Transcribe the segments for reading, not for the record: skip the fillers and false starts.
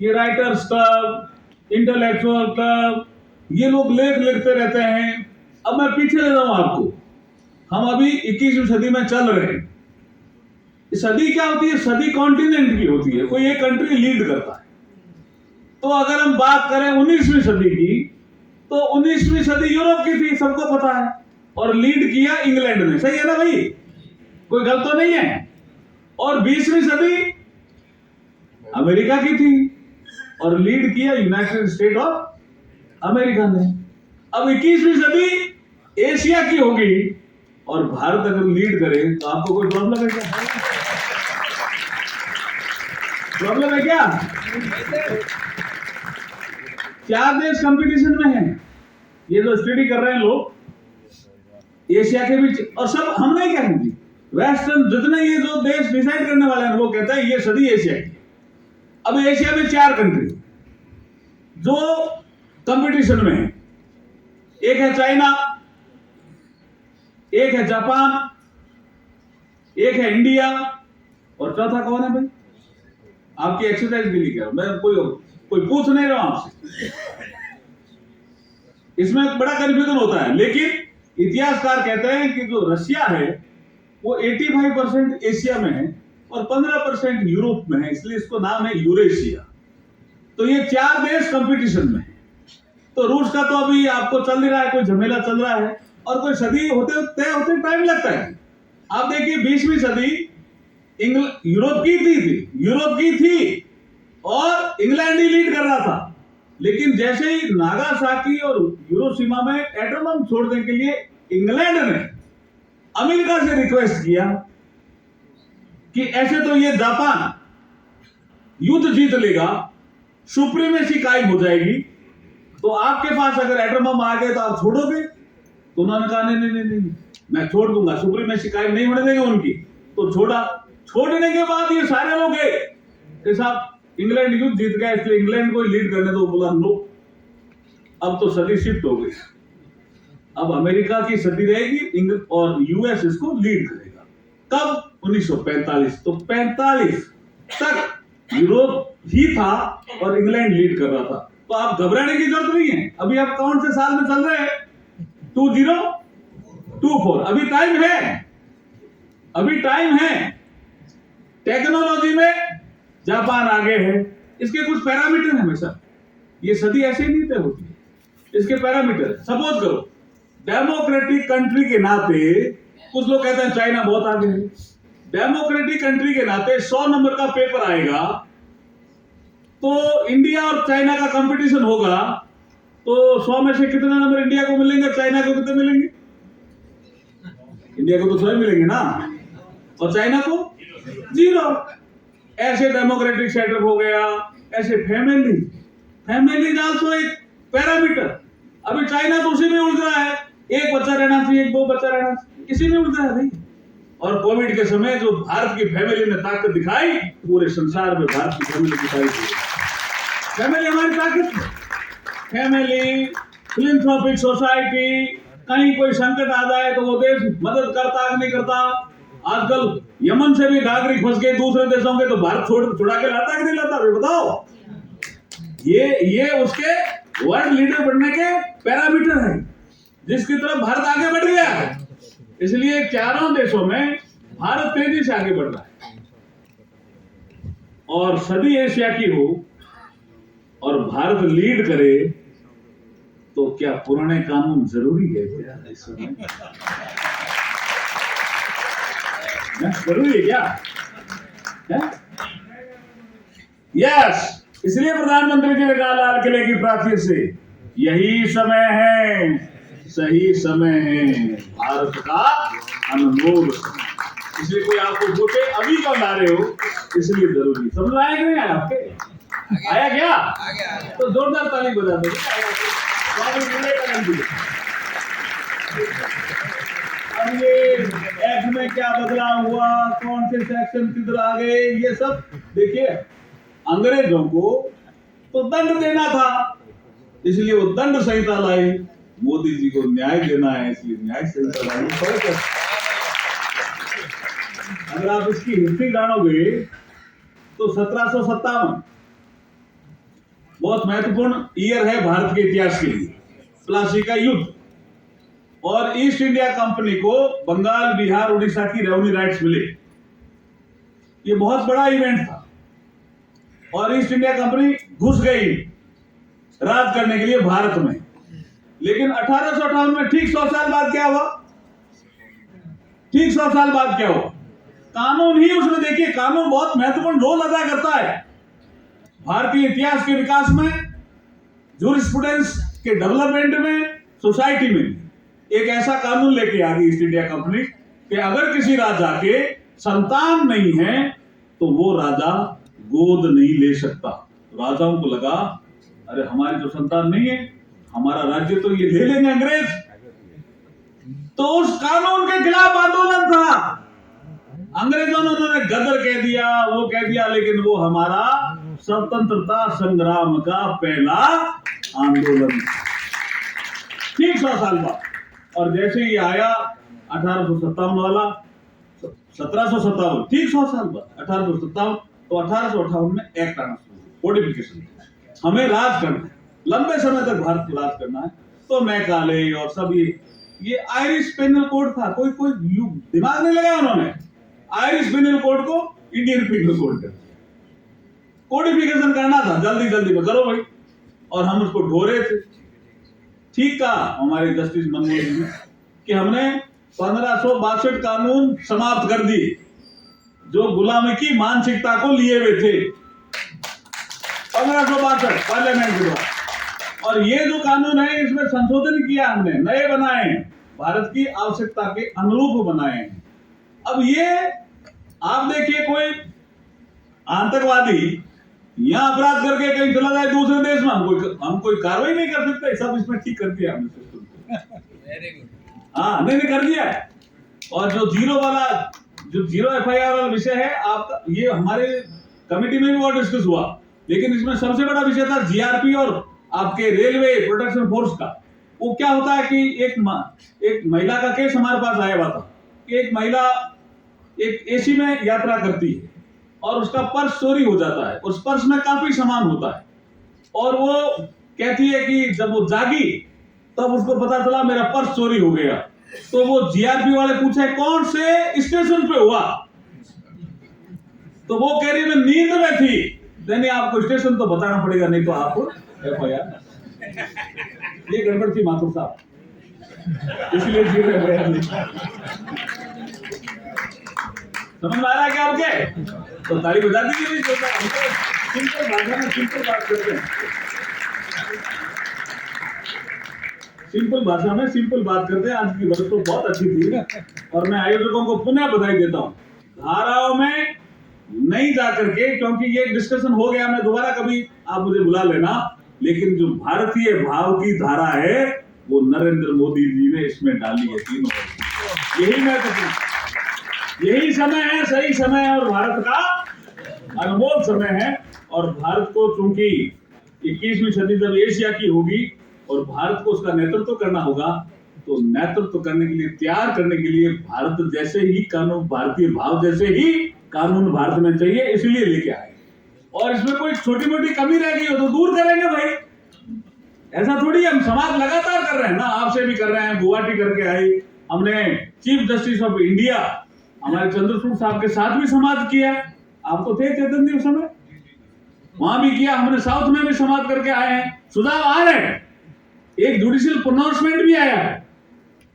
कि writers club, intellectual club, ये लोग लेख लिखते रहते हैं। अब मैं पीछे ले जाऊं आपको, हम अभी 21वीं सदी में चल रहे हैं। सदी क्या होती है? सदी कॉन्टिनेंट की होती है, कोई एक कंट्री लीड करता है। तो अगर हम बात करें 19वीं सदी की, तो 19वीं सदी यूरोप की थी, सबको पता है, और लीड किया इंग्लैंड ने। सही है ना भाई? कोई गलत तो नहीं है। और 20वीं सदी अमेरिका की थी और लीड किया यूनाइटेड स्टेट ऑफ अमेरिका ने। अब 21वीं सदी एशिया की होगी और भारत अगर लीड करे तो आपको कोई प्रॉब्लम है क्या? प्रॉब्लम है क्या? 4 देश कंपटीशन में हैं, ये जो स्टडी कर रहे हैं लोग एशिया के बीच। और सब हम नहीं कहेंगे, वेस्टर्न जितने ये जो देश डिसाइड करने वाले हैं वो कहता है ये सदी एशिया की। अब एशिया में 4 कंट्री जो कंपटीशन में है, एक है चाइना, एक है जापान, एक है इंडिया, और चौथा कौन है भाई? आपकी एक्सरसाइज के लिए क्या, मैं कोई पूछ नहीं रहा आपसे। इसमें बड़ा कंफ्यूजन होता है, लेकिन इतिहासकार कहते हैं कि जो रशिया है वो 85% एशिया में है और 15% यूरोप में है, इसलिए इसको नाम है यूरेशिया। तो ये 4 देश कंपटीशन में है। तो रूस का तो अभी आपको चल ही रहा है, कोई झमेला चल रहा है, और कोई सदी होते तय होते टाइम लगता है। आप देखिए 20वीं सदी यूरोप की थी और इंग्लैंड ही लीड कर रहा था। लेकिन जैसे ही नागासाकी और हिरोशिमा में एटम बम छोड़ने के लिए इंग्लैंड ने अमेरिका से रिक्वेस्ट किया कि ऐसे तो ये जापान युद्ध जीत लेगा, सुप्रीमेसी कायम हो जाएगी, तो आपके पास अगर एटम बम आ गए तो आप छोड़ोगे? तो उन्होंने कहा नहीं, मैं छोड़ दूंगा, सुप्रीमेसी कायम नहीं होने देंगे उनकी। तो छोड़ा। छोड़ने के बाद ये सारे लोग गए, साहब इंग्लैंड युद्ध जीत गया इसलिए इंग्लैंड को लीड करने दो। बोला नो, अब तो सदी शिफ्ट हो गई, अब अमेरिका की सदी रहेगी और यूएस इसको लीड करेगा। कब? 1945। तो 45 तक यूरोप ही था और इंग्लैंड लीड कर रहा था। तो आप घबराने की जरूरत नहीं है। अभी आप कौन से साल में चल रहे हैं? 2024। अभी टाइम है। टेक्नोलॉजी में जापान आगे है। इसके कुछ पैरामीटर हैं हमेशा, ये सदी ऐसे ही नहीं तय होती है। इसके पैरामीटर सपोज करो, डेमोक्रेटिक कंट्री के नाते कुछ लोग कहते हैं चाइना बहुत आगे है। डेमोक्रेटिक कंट्री के नाते 100 नंबर का पेपर आएगा, तो इंडिया और चाइना का कंपटीशन होगा, तो 100 में से कितने नंबर इंडिया को मिलेंगे, चाइना को कितने मिलेंगे? इंडिया को तो 100 मिलेंगे ना, और चाइना को 0। ऐसे डेमोक्रेटिक सेटअप हो गया। ऐसे फैमिली आल्सो एक पैरामीटर। अभी चाइना तो उसी में उलझ रहा है, 1 बच्चा रहना चाहिए, 2 बच्चा रहना चाहिए, इसी में उलझ रहा है भाई। और कोविड के समय जो भारत की फैमिली ने ताकत दिखाई, पूरे संसार में भारत की फैमिली दिखाई दी। फैमिली हमारी ताकत है। फैमिली, फिलैंथ्रोपिक सोसाइटी, कहीं कोई संकट आ जाए तो वो देश मदद करता है नहीं करता। आजकल यमन से भी नागरिक फंस गए दूसरे देशों के, तो भारत छुड़ा के लाता कि नहीं लाता? बताओ। ये उसके वर्ल्ड लीडर बनने के पैरामीटर हैं, जिसकी तरफ भारत आगे बढ़ गया है। इसलिए चारों देशों में भारत तेजी से आगे बढ़ रहा है। और सदी एशिया की हो और भारत लीड करे, तो क्या पुराने कानून जरूरी है क्या इस समय? जरूरी है क्या? यस। इसलिए प्रधानमंत्री जी ने कहा लाल किले की प्राचीर से, यही समय है, सही समय है भारत का अनमोल। इसलिए कोई आपको पूछे अभी क्यों ला रहे हो, इसलिए जरूरी। समझ आया कि नहीं आया? आपके आया क्या? तो जोरदार ताली बजा दो। अब ये एक्ट में क्या बदलाव हुआ, कौन से सेक्शन किधर आ गए, ये सब देखिए। अंग्रेजों को तो दंड देना था, इसलिए वो दंड संहिता लाई। मोदी जी को न्याय देना है, इसलिए न्याय संहिता लाई। अगर आप इसकी हिस्ट्री जानोगे तो 1757 बहुत महत्वपूर्ण ईयर है भारत के इतिहास के लिए, प्लासी का युद्ध। और ईस्ट इंडिया कंपनी को बंगाल, बिहार, उड़ीसा की रेवेन्यू राइट्स मिले। ये बहुत बड़ा इवेंट था और ईस्ट इंडिया कंपनी घुस गई राज करने के लिए भारत में। लेकिन 1858 में ठीक 100 साल बाद क्या हुआ? ठीक 100 साल बाद क्या हुआ? कानून ही उसमें, देखिए कानून बहुत महत्वपूर्ण रोल अदा करता है भारतीय इतिहास के विकास में, जूरिस्प्रूडेंस के डेवलपमेंट में, सोसाइटी में। एक ऐसा कानून लेके आ गई ईस्ट इंडिया कंपनी कि अगर किसी राजा के संतान नहीं है तो वो राजा गोद नहीं ले सकता। राजाओं को लगा अरे हमारी तो संतान नहीं है, हमारा राज्य तो ये ले लेंगे अंग्रेज। तो उस कानून के खिलाफ आंदोलन था। अंग्रेजों ने उन्होंने गदर कह दिया, वो कह दिया, लेकिन वो हमारा स्वतंत्रता संग्राम का पहला आंदोलन ठीक 100 साल बाद। और जैसे ही आया 1857 वाला, 1757 ठीक 100 साल बाद 1857, तो 1858 में एक्ट आना शुरू हुआ, कोडिफिकेशन। हमें राज करना है, लंबे समय तक भारत को राज करना है। तो मैकाले और सब ये आयरिश पेनल कोड था। कोई दिमाग नहीं लगाया उन्होंने, आयरिश पेनल कोड को इंडियन पेनल कोड कर कोडिफिकेशन करना था, जल्दी जल्दी में करो भाई। और हम उसको ढोरे थे। ठीक कहा हमारे जस्टिस मनमोहन जी ने कि हमने 1562 कानून समाप्त कर दिए जो गुलामी की मानसिकता को लिए हुए थे, 1562 पार्लियामेंट के द्वारा। और ये जो कानून है इसमें संशोधन किया हमने, नए बनाए हैं, भारत की आवश्यकता के अनुरूप बनाए हैं। अब ये आप देखिए, कोई आतंकवादी यहाँ अपराध करके कहीं चला जाए दूसरे देश में, हम कोई कार्रवाई नहीं कर सकते। सब इसमें ठीक कर दिया हमने सिस्टम। हाँ नहीं कर दिया। और जो जीरो एफआईआर वाला विषय है आपका, ये हमारे कमेटी में भी बहुत डिस्कस हुआ। लेकिन इसमें सबसे बड़ा विषय था जीआरपी और आपके रेलवे प्रोटेक्शन फोर्स का। वो क्या होता है कि एक महिला का केस हमारे पास आया हुआ था कि एक महिला एक एसी में यात्रा करती है और उसका पर्स चोरी हो जाता है। उस पर्स में काफी सामान होता है और वो कहती है कि जब वो जागी तब उसको पता चला मेरा पर्स चोरी हो गया। तो वो जीआरपी वाले पूछे कौन से स्टेशन पे हुआ, तो वो कह रही मैं नींद में थी। नहीं आपको स्टेशन तो बताना पड़ेगा, नहीं तो आपको एफआईआर। ये गड़बड़ थी माथुर साहब, इसलिए जीरो एफआईआर। समझ में आ रहा है क्या आपके? तो ताली बजा दीजिए। सिंपल भाषा में सिंपल बात करते हैं, सिंपल भाषा में सिंपल बात करते हैं। आज की बात तो बहुत अच्छी थी और मैं आयोजकों को पुनः बधाई देता हूँ। धाराओं में नहीं जा करके, क्योंकि ये डिस्कशन हो गया, मैं दोबारा कभी आप मुझे बुला लेना। लेकिन जो भारतीय भाव की धारा है वो नरेंद्र मोदी जी ने इसमें डाली है। तीनों यही मैं कहूँ, यही समय है, सही समय है और भारत का अनमोल समय है। और भारत को चूंकि 21वीं सदी जब एशिया की होगी और भारत को उसका नेतृत्व करना होगा, तो नेतृत्व करने के लिए, तैयार करने के लिए भारत जैसे ही कानून, भारतीय भाव जैसे ही कानून भारत में चाहिए, इसलिए लेके आए। और इसमें कोई छोटी मोटी कमी रह गई हो तो दूर करेंगे भाई। ऐसा थोड़ी हम समाज लगातार कर रहे हैं ना, आपसे भी कर रहे हैं, गुवाहाटी करके आई हमने, चीफ जस्टिस ऑफ इंडिया हमारे चंद्रचूड़ साहब के साथ भी समाज किया। आप तो थे चेतन जी उस समय, वहां भी किया हमने, साउथ में भी समाज करके आए हैं। सुधार आ रहे हैं। एक जुडिशियल प्रोनाउंसमेंट भी आया है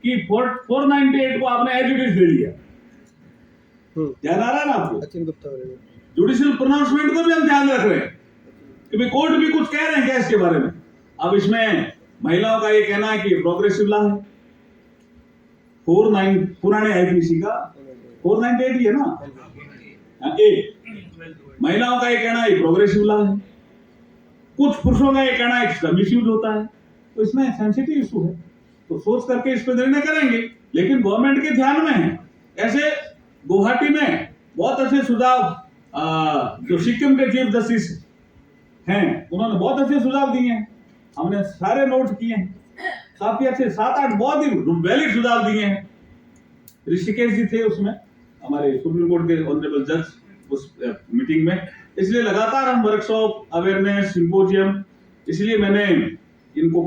कि 498 को आपने एजुकेट दे दिया। ध्यान आ रहा है ना आपको? जुडिशियल प्रोनाउंसमेंट को भी हम ध्यान रख रहे हैं कि भाई कोर्ट भी कुछ कह रहे हैं क्या इसके बारे में। अब इसमें महिलाओं का ये कहना है कि प्रोग्रेसिव लॉ है, 49 पुराने आईपीसी का 498 है ना, महिलाओं का ये कहना है प्रोग्रेसिव लॉ है, कुछ पुरुषों का ये कहना है इसका मिसयूज होता है। तो इसमें सेंसिटिव इशू है, तो सोच करके इस पर निर्णय करेंगे। लेकिन गवर्नमेंट के ध्यान में है। ऐसे गुवाहाटी में बहुत अच्छे सुझाव जो सिक्किम के चीफ जस्टिस हैं उन्होंने बहुत अच्छे सुझाव दिए हैं, हमने सारे नोट किए हैं। काफी अच्छे 7-8 बहुत ही वैलिड सुझाव दिए हैं। ऋषिकेश जी थे उसमें, हमारे सुप्रीम कोर्ट के ऑनरेबल जज, उस मीटिंग में। इसलिए लगातार हम वर्कशॉप, अवेयरनेस, सिंपोजियम इसलिए मैंने इनको